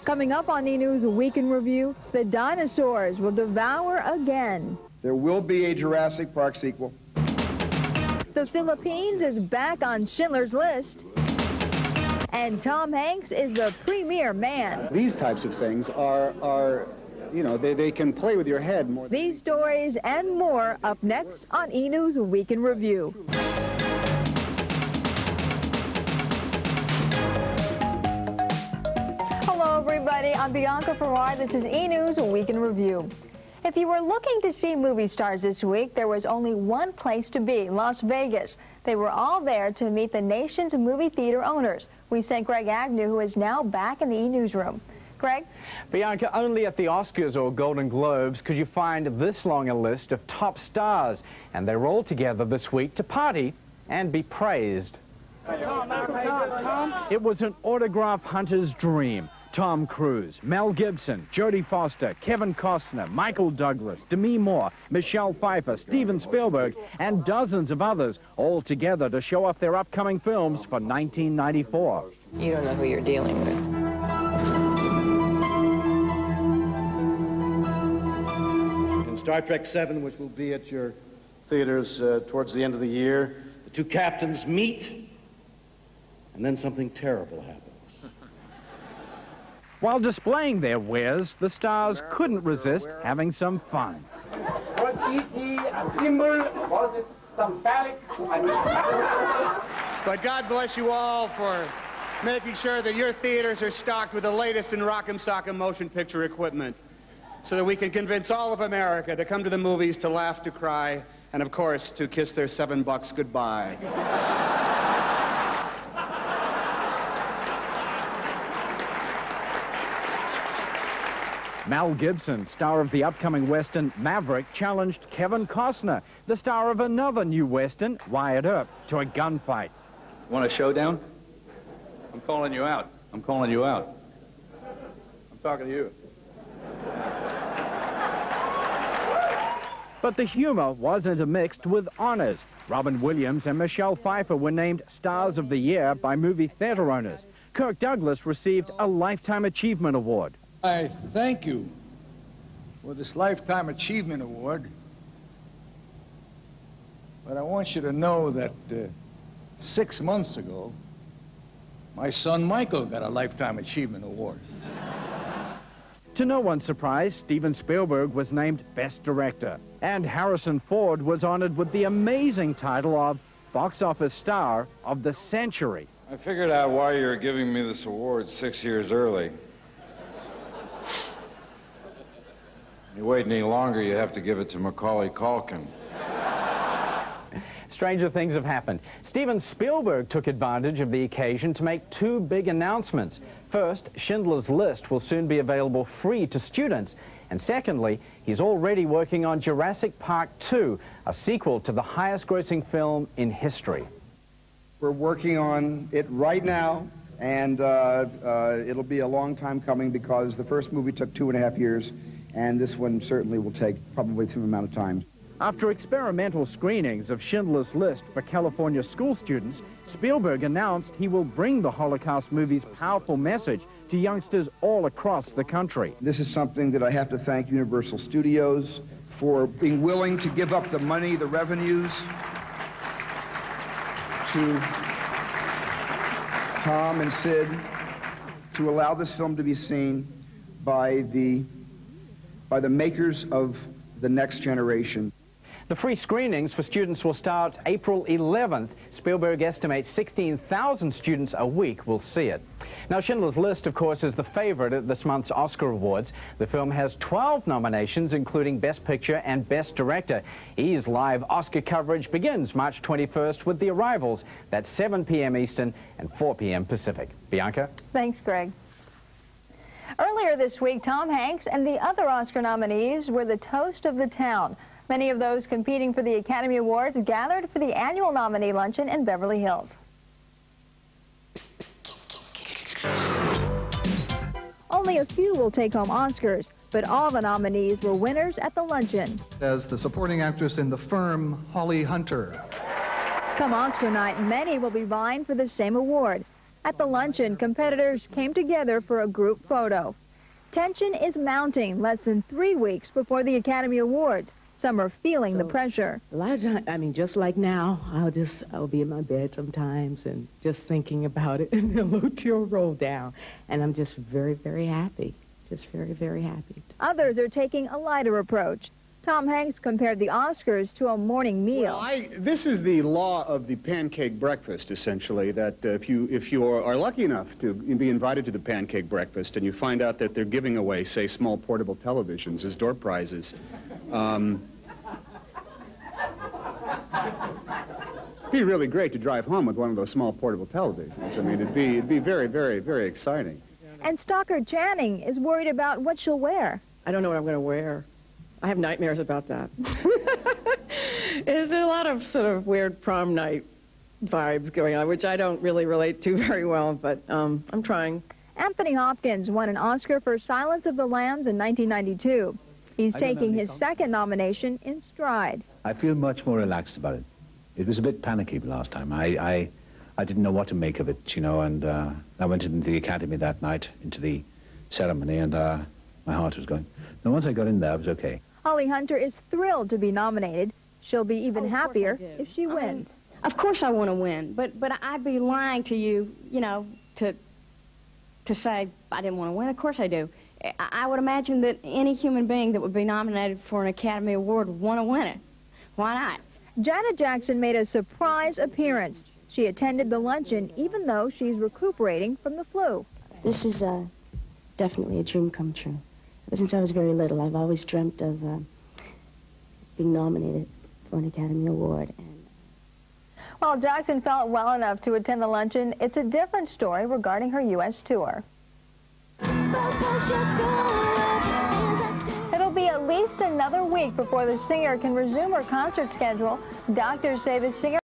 Coming up on E! News Week in Review, the dinosaurs will devour again. There will be a Jurassic Park sequel. The Philippines is back on Schindler's List. And Tom Hanks is the premier man. These types of things are you know, they can play with your head more. These stories and more up next on E! News Week in Review. Hello, everybody. I'm Bianca Farrar. This is E! News Week in Review. If you were looking to see movie stars this week, there was only one place to be, Las Vegas. They were all there to meet the nation's movie theater owners. We sent Greg Agnew, who is now back in the E! Newsroom. Greg? Bianca, only at the Oscars or Golden Globes could you find this long a list of top stars. And they're all together this week to party and be praised. Tom. It was an autograph hunter's dream. Tom Cruise, Mel Gibson, Jodie Foster, Kevin Kostner, Michael Douglas, Demi Moore, Michelle Pfeiffer, Steven Spielberg, and dozens of others, all together to show off their upcoming films for 1994. You don't know who you're dealing with. In Star Trek VII, which will be at your theaters towards the end of the year, the two captains meet, and then something terrible happens. While displaying their wares, the stars couldn't resist having some fun. Was E.T. a symbol? Was it some phallic? But God bless you all for making sure that your theaters are stocked with the latest in rock'em sock'em motion picture equipment so that we can convince all of America to come to the movies to laugh, to cry, and of course, to kiss their $7 goodbye. Mel Gibson, star of the upcoming Western Maverick, challenged Kevin Costner, the star of another new Western, Wyatt Earp, to a gunfight. Want a showdown? I'm calling you out. I'm calling you out. I'm talking to you. But the humor wasn't mixed with honors. Robin Williams and Michelle Pfeiffer were named Stars of the Year by movie theater owners. Kirk Douglas received a Lifetime Achievement Award. I thank you for this Lifetime Achievement Award, but I want you to know that 6 months ago, my son Michael got a Lifetime Achievement Award. To no one's surprise, Steven Spielberg was named Best Director, and Harrison Ford was honored with the amazing title of Box Office Star of the Century. I figured out why you're giving me this award 6 years early. You wait any longer, you have to give it to Macaulay Culkin. Stranger things have happened. Steven Spielberg took advantage of the occasion to make two big announcements. First, Schindler's List will soon be available free to students. And secondly, he's already working on Jurassic Park 2, a sequel to the highest-grossing film in history. We're working on it right now, and it'll be a long time coming because the first movie took 2.5 years. And this one certainly will take probably the same amount of time. After experimental screenings of Schindler's List for California school students, Spielberg announced he will bring the Holocaust movie's powerful message to youngsters all across the country. This is something that I have to thank Universal Studios for being willing to give up the money, the revenues, to Tom and Sid to allow this film to be seen by the makers of the next generation. The free screenings for students will start April 11th. Spielberg estimates 16,000 students a week will see it. Now, Schindler's List, of course, is the favorite at this month's Oscar Awards. The film has 12 nominations, including Best Picture and Best Director. E's live Oscar coverage begins March 21st with The Arrivals. That's 7 p.m. Eastern and 4 p.m. Pacific. Bianca? Thanks, Greg. Earlier this week, Tom Hanks and the other Oscar nominees were the toast of the town. Many of those competing for the Academy Awards gathered for the annual nominee luncheon in Beverly Hills. Only a few will take home Oscars, but all the nominees were winners at the luncheon. As the supporting actress in The Firm, Holly Hunter. Come Oscar night, many will be vying for the same award. At the luncheon, competitors came together for a group photo. Tension is mounting less than 3 weeks before the Academy Awards. Some are feeling the pressure. A lot of times, I mean, just like now, I'll be in my bed sometimes and just thinking about it, and a little tear will roll down. And I'm just very, very happy. Just very, very happy. Others are taking a lighter approach. Tom Hanks compared the Oscars to a morning meal. Well, this is the law of the pancake breakfast, essentially, that if you are lucky enough to be invited to the pancake breakfast and you find out that they're giving away, say, small portable televisions as door prizes, it'd be really great to drive home with one of those small portable televisions. I mean, it'd be very, very, very exciting. And Stockard Channing is worried about what she'll wear. I don't know what I'm going to wear. I have nightmares about that. There's a lot of sort of weird prom night vibes going on, which I don't really relate to very well, but I'm trying. Anthony Hopkins won an Oscar for Silence of the Lambs in 1992. He's taking his second nomination in stride. I feel much more relaxed about it. It was a bit panicky last time. I didn't know what to make of it, you know, and I went into the Academy that night, into the ceremony, and my heart was going. And once I got in there, I was okay. Holly Hunter is thrilled to be nominated. She'll be even happier if she wins. Of course I want to win, but I'd be lying to you, you know, to say I didn't want to win. Of course I do. I would imagine that any human being that would be nominated for an Academy Award would want to win it. Why not? Janet Jackson made a surprise appearance. She attended the luncheon even though she's recuperating from the flu. This is definitely a dream come true. Ever since I was very little, I've always dreamt of being nominated for an Academy Award. And while Jackson felt well enough to attend the luncheon, it's a different story regarding her U.S. tour. It'll be at least another week before the singer can resume her concert schedule. Doctors say the singer